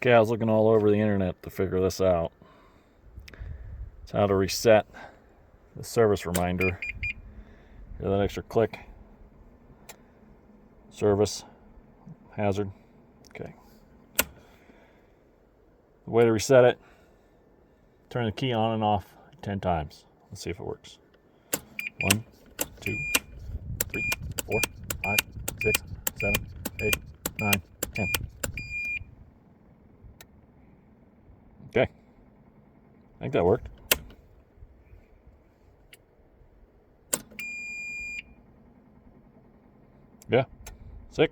Okay, I was looking all over the internet to figure this out. It's how to reset the service reminder. Hear that extra click? Service hazard. Okay. The way to reset it, turn the key on and off 10 times. Let's see if it works. 1, 2, 3, 4, 5, 6, 7, 8, 9, 10. Okay. I think that worked. Yeah. Sick.